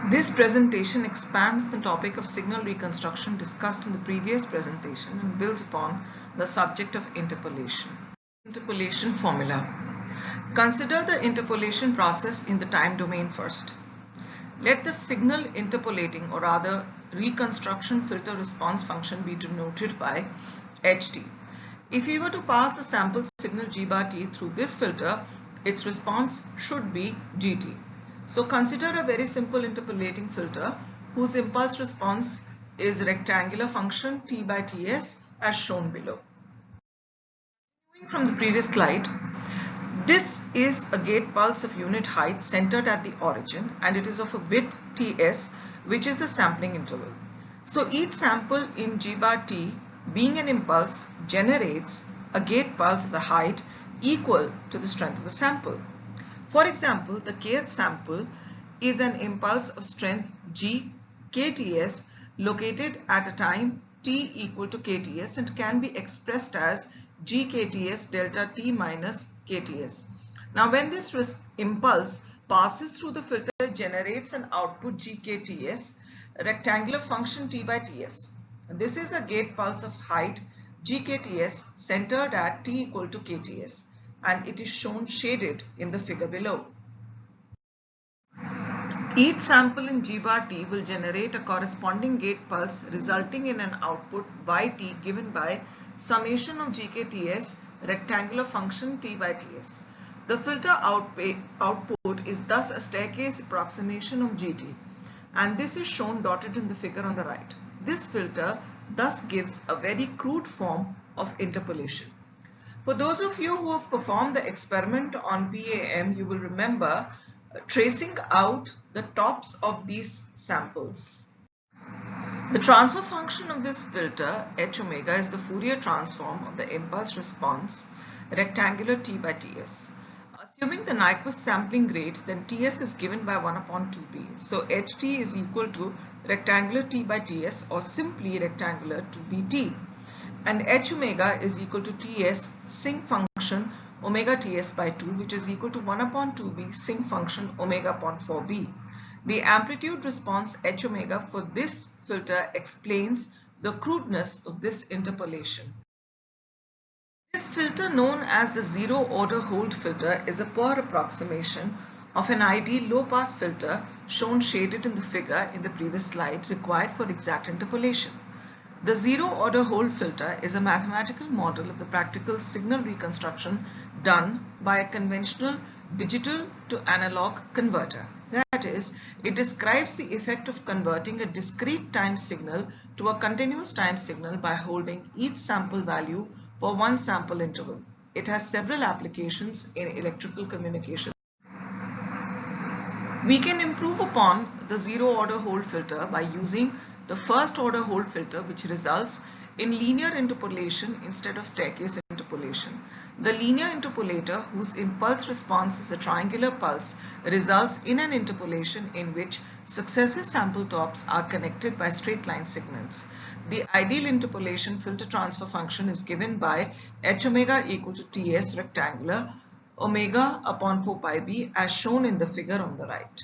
This presentation expands the topic of signal reconstruction discussed in the previous presentation and builds upon the subject of interpolation. Interpolation formula. Consider the interpolation process in the time domain first. Let the signal interpolating, or rather reconstruction filter response function, be denoted by ht. If we were to pass the sample signal g bar t through this filter, its response should be gt. So consider a very simple interpolating filter whose impulse response is rectangular function t by ts as shown below. From the previous slide, this is a gate pulse of unit height centered at the origin, and it is of a width ts, which is the sampling interval. So each sample in g bar t, being an impulse, generates a gate pulse of the height equal to the strength of the sample. For example, the kth sample is an impulse of strength g kts located at a time t equal to kts and can be expressed as g kts delta t minus kts. Now when this impulse passes through the filter, it generates an output g kts, a rectangular function t by ts. This is a gate pulse of height g kts centered at t equal to kts, and it is shown shaded in the figure below. Each sample in g bar t will generate a corresponding gate pulse resulting in an output yt given by summation of gkts rectangular function t by ts. The filter output is thus a staircase approximation of gt, and this is shown dotted in the figure on the right. This filter thus gives a very crude form of interpolation. For those of you who have performed the experiment on PAM, you will remember tracing out the tops of these samples. The transfer function of this filter, h omega, is the Fourier transform of the impulse response rectangular t by ts. Assuming the Nyquist sampling rate, then ts is given by 1 upon 2b. So ht is equal to rectangular t by ts, or simply rectangular 2bt. And h omega is equal to ts sinc function omega ts by 2, which is equal to 1 upon 2b sinc function omega upon 4b. The amplitude response h omega for this filter explains the crudeness of this interpolation. This filter, known as the zero order Holt filter, is a poor approximation of an ideal low pass filter shown shaded in the figure in the previous slide required for exact interpolation. The zero-order Holt filter is a mathematical model of the practical signal reconstruction done by a conventional digital to analog converter. That is, it describes the effect of converting a discrete time signal to a continuous time signal by holding each sample value for one sample interval. It has several applications in electrical communication. We can improve upon the zero-order Holt filter by using the first order Holt filter, which results in linear interpolation instead of staircase interpolation. The linear interpolator, whose impulse response is a triangular pulse, results in an interpolation in which successive sample tops are connected by straight line segments. The ideal interpolation filter transfer function is given by h omega equal to ts rectangular omega upon 4 pi b as shown in the figure on the right.